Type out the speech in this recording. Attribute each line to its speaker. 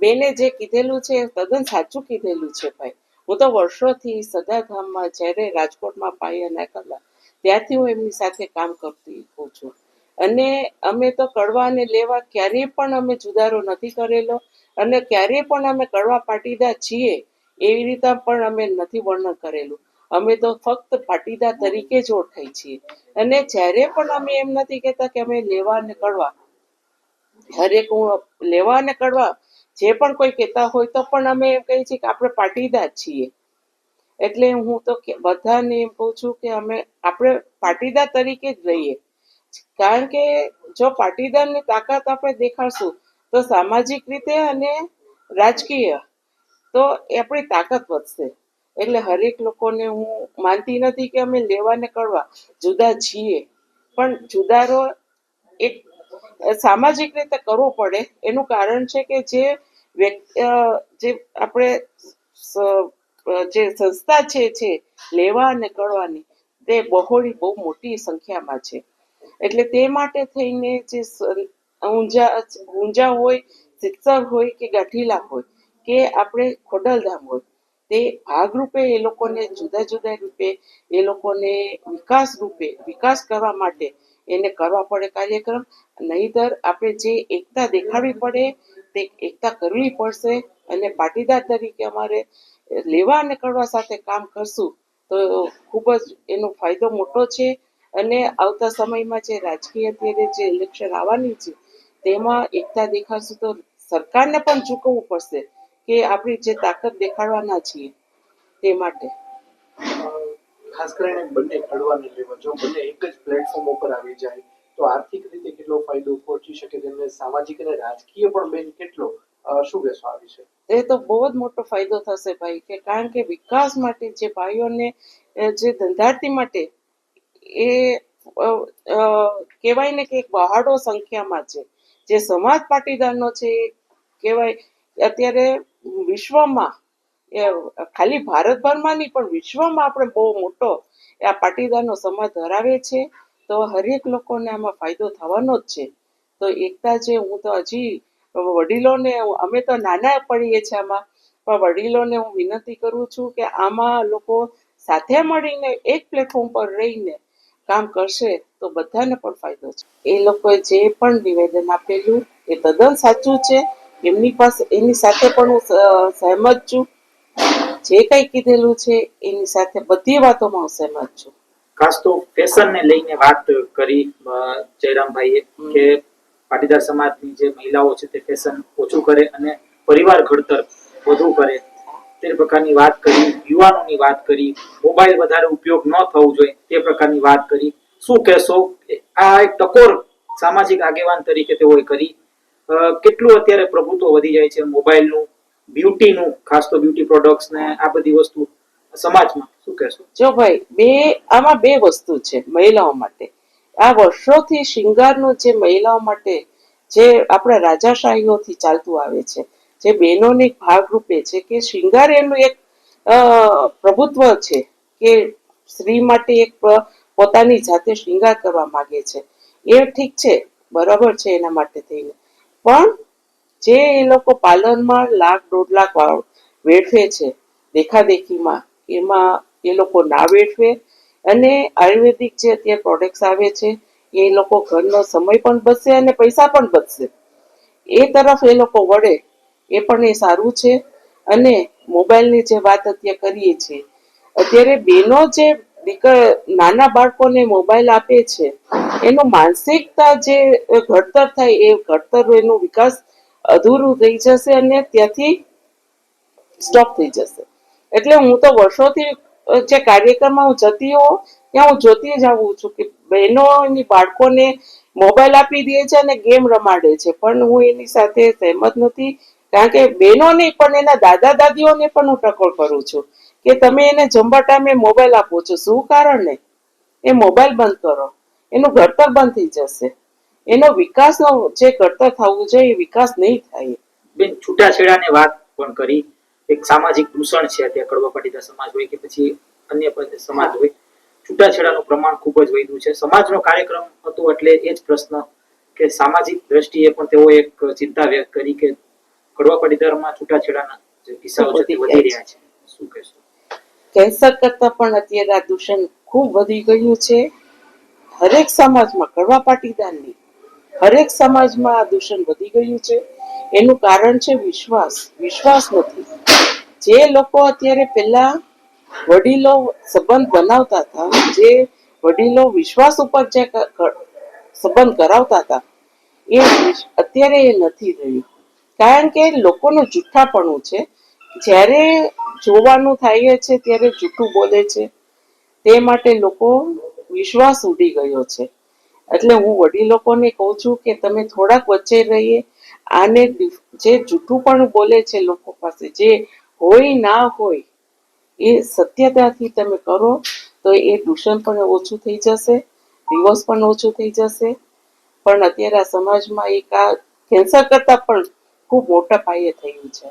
Speaker 1: બેને જે કીધેલું છે એ તદ્દન સાચું કીધેલું છે ભાઈ. હું તો વર્ષોથી સદાધામમાં જ્યારે રાજકોટમાં પાયા નાખેલા ત્યારથી હું એમની સાથે કામ કરતી હોઉં છું. અને અમે તો કડવા અને લેવા ક્યારેય પણ અમે જુદારો નથી કરેલો, અને ક્યારેય પણ અમે કડવા પાટીદાર છીએ એવી રીતે પણ અમે નથી વર્ણન કરેલું. અમે તો ફક્ત પાટીદાર તરીકે જ ઓળખાય છીએ. અને જ્યારે પણ અમે એમ નથી કહેતા કે અમે લેવા અને કડવા, હરેક હું લેવા અને કડવા જે પણ કોઈ કહેતા હોય તો પણ અમે એમ કહીએ છીએ કે આપણે પાટીદાર છીએ. એટલે હું તો બધાને એમ કહું છું કે આપણે પાટીદાર તરીકે જ રહીએ. કારણ કે જો પાટીદારની તાકાત આપણે દેખાડશું તો સામાજિક રીતે અને રાજકીય તો આપણી તાકાત વધશે. એટલે હરેક લોકોને હું માનતી નથી કે અમે લેવા ને કડવા જુદા છીએ, પણ જુદારો એક સામાજિક રીતે કરવો પડે. એનું કારણ છે કે જે આપણે જે સંસ્થા છે લેવા અને કડવાની, તે બહુ મોટી સંખ્યામાં છે. એટલે તે માટે થઈને જે ઊંઝા હોય, સિત્સર હોય કે ગાંઠીલા હોય કે આપણે ખોડલધામ હોય, તે ભાગરૂપે એ લોકોને જુદા જુદા રૂપે એ લોકોને વિકાસ કરવા માટે એને કરવા પડે કાર્યક્રમ. નહીતર આપણે જે એકતા દેખાડવી પડે તે એકતા કરવી પડશે. અને પાટીદાર તરીકે અમારે લેવા અને કડવા સાથે કામ કરશું તો ખૂબ જ એનો ફાયદો મોટો છે. અને આવતા સમયમાં જે રાજકીય અત્યારે જે ઇલેક્શન આવવાની છે તેમાં એકતા દેખાડશું તો સરકારને પણ ચૂકવવું પડશે કે આપણી જે તાકાત દેખાડવાના છીએ તે માટે.
Speaker 2: ખાસ કરીને બંને કડવા અને લેવા જો બંને એક જ પ્લેટફોર્મ ઉપર આવી જાય તો આર્થિક રીતે કેટલો ફાયદો પહોંચી શકે, તેમને સામાજિક અને રાજકીય પણ બેન કેટલો, શું કહેશો આ વિશે?
Speaker 1: એ તો બહુ જ મોટો ફાયદો થશે ભાઈ, કે કારણ કે વિકાસ માટે જે ભાઈઓને જે ધંધાર્થી માટે એ કહેવાય ને કે એક બહાડો સંખ્યામાં છે. જે સમાજ પાટીદારનો છે કહેવાય અત્યારે વિશ્વમાં, ખાલી ભારતભરમાં નહીં પણ વિશ્વમાં આપણે બહુ મોટો આ પાટીદારનો સમાજ ધરાવે છે. તો હરેક લોકોને આમાં ફાયદો થવાનો જ છે. તો એકતા જે હું તો હજી વડીલોને, અમે તો નાના પડીએ છીએ આમાં, પણ વડીલોને હું વિનંતી કરું છું કે આમાં લોકો સાથે મળીને એક પ્લેટફોર્મ પર રહીને કામ કરશે તો બધાને પણ ફાયદો છે. એ લોકોએ જે પણ નિવેદન આપેલું એ તદ્દન સાચું છે. એની સાથે પણ હું સહેમત છું. જે કંઈ કીધેલું છે એની સાથે બધી વાતોમાં હું સહેમત છું.
Speaker 3: ખાસ તો ફેશન ને લઈને વાત કરી જયરામભાઈએ કે પાટીદાર સમાજની જે મહિલાઓ છે તે ફેશન ઓછું કરે અને પરિવાર ઘડતર વધુ કરે, તે પ્રકારની વાત કરી. યુવાનોની વાત કરી, મોબાઈલ વધારે ઉપયોગ ન થવું જોઈએ તે પ્રકારની વાત કરી. શું કહેશો, આ એક ટકોર સામાજિક આગેવાન તરીકે તેઓએ કરી? કેટલું અત્યારે પ્રભુત્વ વધી જાય છે મોબાઈલનું, બ્યુટીનું, ખાસ તો બ્યુટી પ્રોડક્ટ્સ ને આ બધી વસ્તુ સમાજમાં, શું કહેશો?
Speaker 1: જો ભાઈ આમાં બે વસ્તુ છે મહિલાઓ માટે. આ વર્ષોથી શિંગારનું જે મહિલાઓ માટે જે આપણા રાજાશાહીઓથી ચાલતું આવે છે, જે બહેનોને ભાગરૂપે છે કે શિંગાર એનું એક પ્રભુત્વ છે કે સ્ત્રી માટે એક પોતાની જાતે શૃંગાર કરવા માંગે છે. એ ઠીક છે, બરાબર છે એના માટે થઈને. પણ જે એ લોકો પાર્લરમાં $1.5 લાખ વેઠે છે દેખાદેખીમાં, એમાં એ લોકો ના વેઠવે. અને આયુર્વેદિક જે અત્યારે પ્રોડક્ટ્સ આવે છે એ લોકો ઘરનો સમય પણ બચશે અને પૈસા પણ બચશે. એ તરફ એ લોકો વળે એ પણ એ સારું છે. અને મોબાઈલની જે વાત અત્યારે કરીએ છીએ, અત્યારે બહેનો જે નાના બાળકોને મોબાઈલ આપે છે એનું માનસિકતા જે ઘડતર થાય એ ઘડતર એનો વિકાસ અધૂરું થઈ જશે અને ત્યાંથી સ્ટોપ થઈ જશે. એટલે હું તો વર્ષોથી જે કાર્યક્રમમાં હું જતી હોઉં ત્યાં હું જોતી જ આવું છું કે બહેનો એની બાળકોને મોબાઈલ આપી દે છે અને ગેમ રમાડે છે. પણ હું એની સાથે સહેમત નથી. કારણ કે બહેનો નહીં પણ એના દાદા દાદીઓને પણ હું ટકોર કરું છું કે તમે એને જમવા ટાઈમે મોબાઈલ આપો છો, શું કારણ ને? એ મોબાઈલ બંધ કરો, એનું ઘડતર બંધ થઈ જશે. એનો વિકાસનો જે ઘડતર થવું જોઈએ એ વિકાસ નહીં થાય.
Speaker 3: બેન, છૂટાછેડાની વાત પણ કરી. એક સામાજિક દૂષણ છે અત્યારે કડવા પાટીદાર સમાજ હોય કે પછી અન્ય સમાજ હોય, છૂટાછેડાનું પ્રમાણ ખૂબ જ વધ્યું છે. સમાજનો કાર્યક્રમ હતો એટલે એ જ પ્રશ્ન કે સામાજિક દ્રષ્ટિએ પણ તેઓ એક ચિંતા વ્યક્ત કરી કે કડવા પાટીદારમાં છૂટાછેડાના જે કિસ્સાઓ છે તે વધી રહ્યા છે, શું કહેશો?
Speaker 1: કેન્સર કરતા પણ અત્યારે આ દૂષણ ખૂબ વધી ગયું છે. હરેક સમાજમાં, કડવા પાટીદારની હરેક સમાજમાં આ દૂષણ વધી ગયું છે. એનું કારણ છે વિશ્વાસ નથી. જે લોકો અત્યારે પહેલા વડીલો સંબંધ બનાવતા હતા, જે વડીલો વિશ્વાસ ઉપર જે સંબંધ કરાવતા હતા, એ અત્યારે એ નથી રહ્યું. કારણ કે લોકોનું જૂઠાપણું છે. જ્યારે જોવાનું થાય છે ત્યારે જૂઠું બોલે છે. તે માટે લોકો વિશ્વાસ ઉડી ગયો છે. એટલે હું વડીલ લોકોને કહું છું કે તમે થોડાક વચ્ચે રહીએ. આને જે જૂઠું પણ બોલે છે લોકો પાસે, જે હોય ના હોય એ સત્યતાથી તમે કરો તો એ દૂષણ પણ ઓછું થઈ જશે, ડિવોર્સ પણ ઓછું થઈ જશે. પણ અત્યારે આ સમાજમાં એક આ કેન્સર કરતા પણ ખૂબ મોટા પાયે થયું છે.